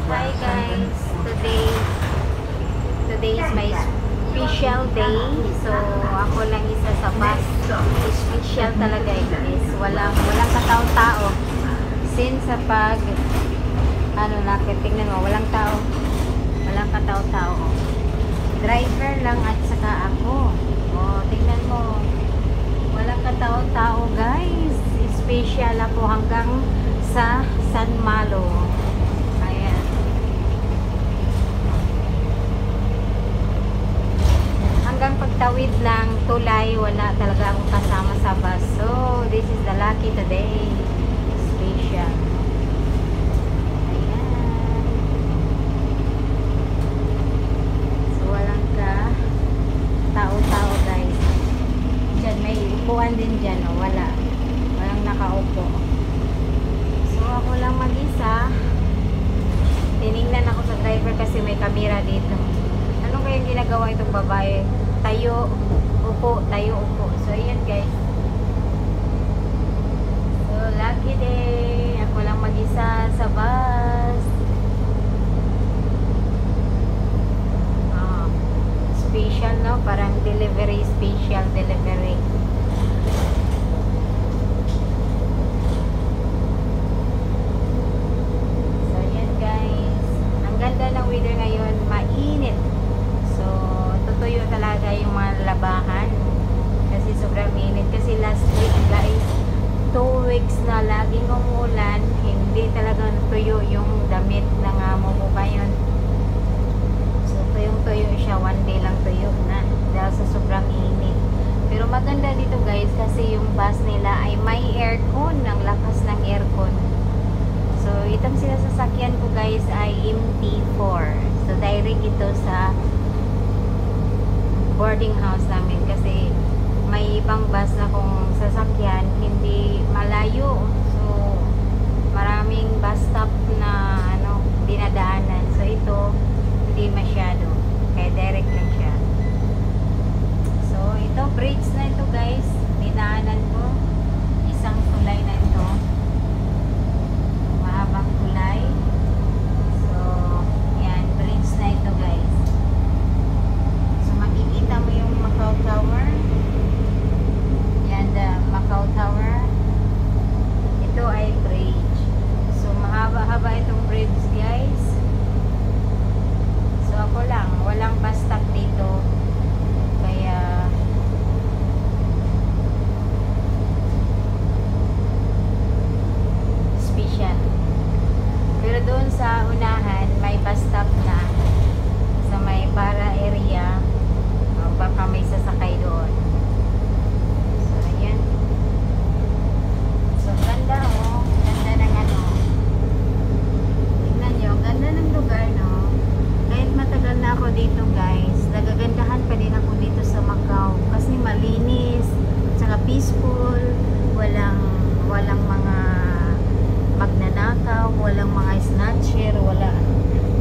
Hi guys, today is my special day. So ako lang isa sa bus. Special talaga guys. Walang katao-tao. Since sa pag tingnan mo, walang tao. Walang katao-tao. Driver lang at saka ako. Oh, tingnan mo. Walang katao-tao guys. Special ako hanggang sa San Malo. Ayan. Hanggang pagtawid lang, tulay, wala talaga akong kasama sa bus. So, this is the lucky today. Special. Ayan. So, walang tao-tao guys. Diyan, may upuan din dyan. O, wala. Walang nakaupo. So, ako lang mag-isa. Tinignan ako sa driver kasi may camera dito. Ano kaya ginagawa itong babae? Tayo, upo, tayo, upo. So, ayan guys. So, lucky day. Ako lang mag-isa sa bus. Special, no? Parang delivery, special delivery. Weather ngayon, mainit. So, tutuyo talaga yung mga labahan. Kasi sobrang init. Kasi last week guys, 2 weeks na laging umuulan. Hindi talaga tuyo yung damit ng amo ko ngayon. So, tuyong-tuyo siya. 1 day lang tuyo na. Dahil sa sobrang init. Pero maganda dito guys, kasi yung bus nila ay may aircon. Ang lakas ng aircon. So, itong sinasasakyan ko guys ay MT4. So, direct ito sa boarding house namin kasi may ibang bus na kung sasakyan, hindi malayo. So, maraming bus stop na dinadaanan. So, ito hindi masyado. Kaya direct lang siya. So, ito bridge na ito guys. Dinaanan ko. Isang tulay na ito. Mahabang tulay. So, yan, bridge na ito guys. So, makikita mo yung Macau Tower. Yan, the Macau Tower. Ito ay bridge. So, mahaba-haba itong bridge guys. So, ako lang. Walang bus stop dito. Kaya special. Pero doon sa unahan, may bus stop na sa may para area. Baka may sasakay doon. So, ayan. So, ganda oh. Ganda ng tignan nyo, ganda ng lugar, no? Kahit matagal na ako dito, guys, nagagandahan pa din ako dito sa Macau. Kasi malinis, tsaka peaceful, walang mga magnanakaw, walang mga snatcher, wala.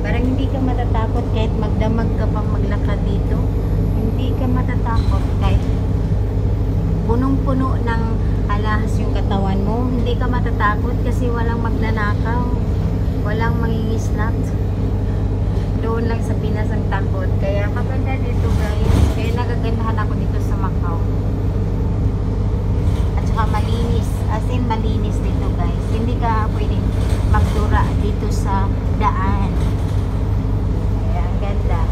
Parang hindi ka matatakot kahit magdamag ka pang maglakad dito. Hindi ka matatakot kahit punong-puno ng alahas yung katawan mo. Hindi ka matatakot kasi walang magnanakaw, walang mangingisnat. Doon lang sa Pinas ang takot. Kaya maganda dito guys. Kaya nagagandahan ako dito sa Macau. At saka malinis. As in malinis dito guys. Hindi ka pwedeng magdura dito sa daan. Kaya ang ganda.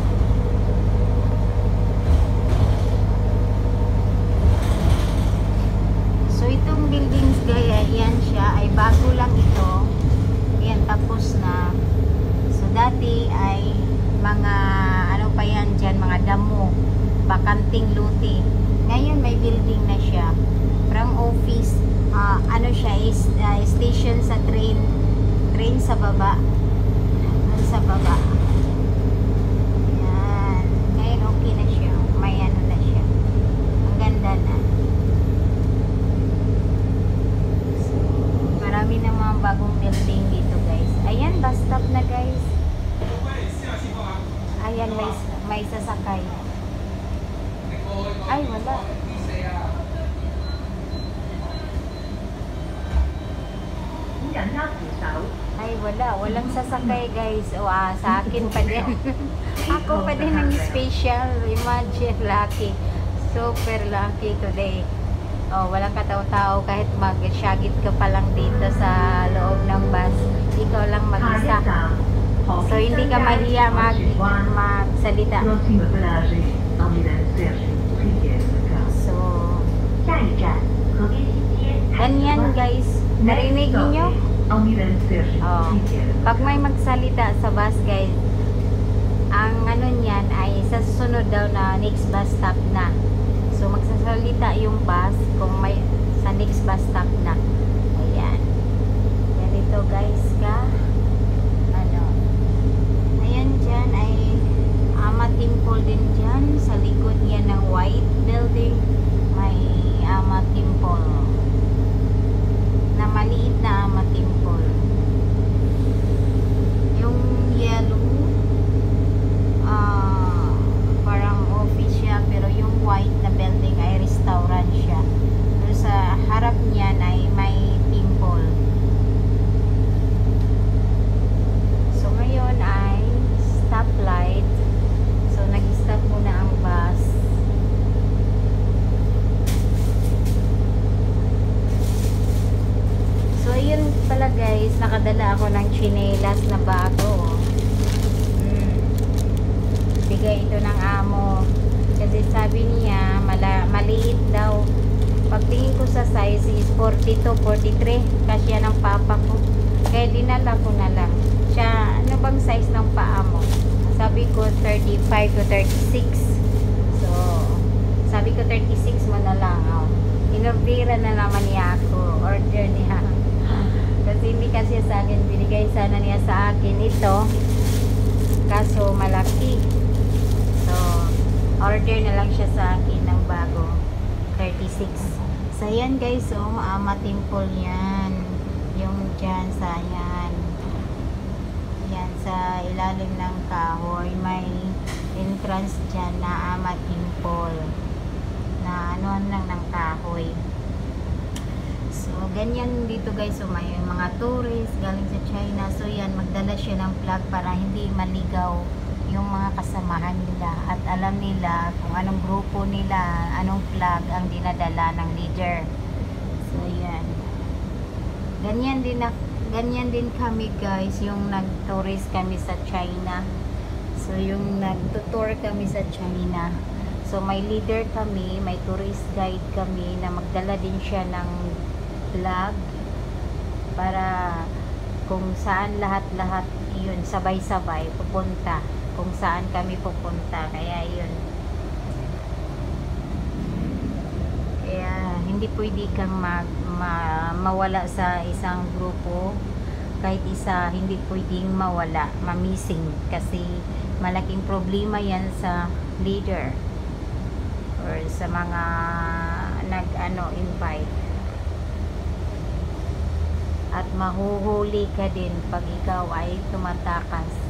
So itong buildings gaya, yan siya ay bago lang ito. Yan, tapos na. So dati ay mga pa yan dyan, mga damo, bakanting luti. Ngayon may building na siya. Parang office. Siya is station sa train sa baba. Sa baba. Yan. Ngayon okay na siya. May na siya. Ang ganda na. So, marami na mga bagong building dito guys. Ayan, bus stop na guys. Ayan, may sasakay. Ay, wala. Ay, walang sasakay guys. O sa akin pa din. Ako pa din ang special. Imagine, lucky. Super lucky today. Walang katao-tao kahit mag-shagit ka pa lang dito sa loob ng bus. Ikaw lang mag-isa. So, hindi ka mahiya magsalita. So, ganyan guys. Narinig niyo? Pag may magsalita sa bus guys, ang ano niyan ay sa susunod daw na next bus stop na. So, magsasalita yung bus kung may sa next bus stop na. Ayan. Ganito guys ka. Ayan dyan ay Ama Temple din dyan. Sa likod yan ng white building. May Ama Temple. Na maliit na Ama Temple. Yung yellow parang office siya, pero yung white na building ay restaurant siya. So, sa harap niyan ay may temple. So ngayon ay stoplight. So nag-stop muna ang bus. So ayun pala guys, nakadala ako ng chinelas na bago. Bigay ito ng amo. Kasi sabi niya, maliit daw. Pagtingin ko sa size is 42, 43. Kasya ng papa ko. Kaya dinala ko na lang. Siya, ano bang size ng paa mo? Sabi ko 35 to 36. So, sabi ko 36 mo na lang. Inordera na naman niya ako. Order niya. Kasi hindi kasi sa akin. Binigay sana niya sa akin ito. Kaso malaki. So, order na lang siya sa akin ng bago. 36. So, yan guys. So, Ama Temple yan. Yung dyan sa yan. Yan sa ilalim ng kahoy. May entrance dyan na Ama Temple. Na ano lang ng kahoy. So, ganyan dito guys. So, may mga tourists galing sa China. So, yan. Magdala siya ng flag para hindi maligaw yung mga kasamahan nila at alam nila kung anong grupo nila, anong flag ang dinadala ng leader. So yan. Ganyan din kami guys, yung nag-tourist kami sa China. So yung nag-tour kami sa China. So may leader kami, may tourist guide kami na magdala din siya ng flag para kung saan lahat-lahat yun sabay-sabay pupunta. Kung saan kami pupunta. Kaya yun. Kaya hindi pwede kang mawala sa isang grupo. Kahit isa, hindi pwedeng mawala, mamising. Kasi malaking problema yan sa leader. Or sa mga invite. At mahuhuli ka din pag ikaw ay tumatakas.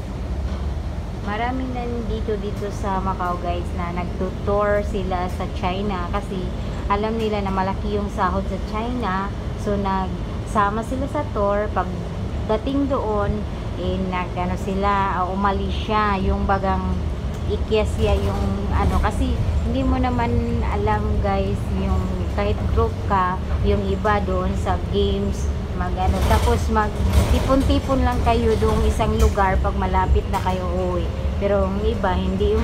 Maraming nandito sa Macau guys na nagtutour sila sa China kasi alam nila na malaki yung sahod sa China. So nagsama sila sa tour. Pagdating doon umalis siya yung bagang ikyasya yung kasi hindi mo naman alam guys yung kahit group ka, yung iba doon sa games tapos tipon-tipon lang kayo doong isang lugar pag malapit na kayo uwi. Pero yung iba hindi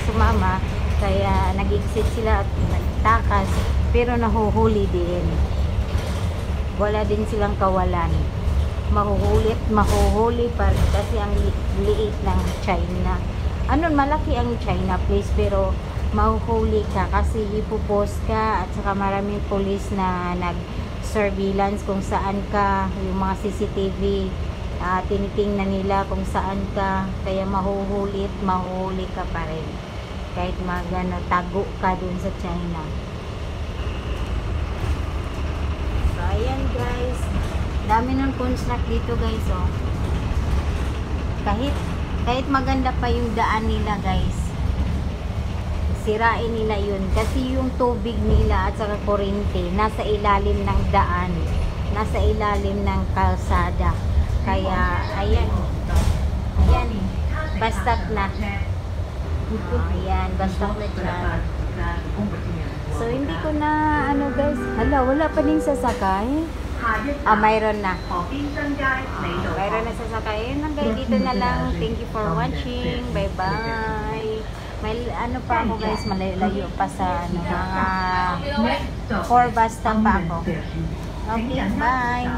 sumama kaya nag-exit sila at nagtakas pero nahuhuli din. Wala din silang kawalan. Mahuhuli pa rin kasi ang liit ng China. Malaki ang China place pero mahuhuli ka kasi ipopost ka at saka maraming police na surveillance kung saan ka, yung mga CCTV tinitingnan nila kung saan ka, kaya mahuli ka pa rin kahit tago ka dun sa China. So ayan guys, dami ng construct dito guys. Kahit maganda pa yung daan nila guys, sirain nila yun kasi yung tubig nila at saka kuryente nasa ilalim ng daan, nasa ilalim ng kalsada. Kaya, ayan. Ayan. Bastak na. Ayan, bastak na dyan. So, hindi ko na, ano guys, hala, wala pa ning sasakay. Mayroon na. Mayroon na sasakay. Yun lang guys, dito na lang. Thank you for watching. Bye-bye. May ano pa ako guys, malayo pa sa ano, mga 4 basta pa ako. Okay, bye.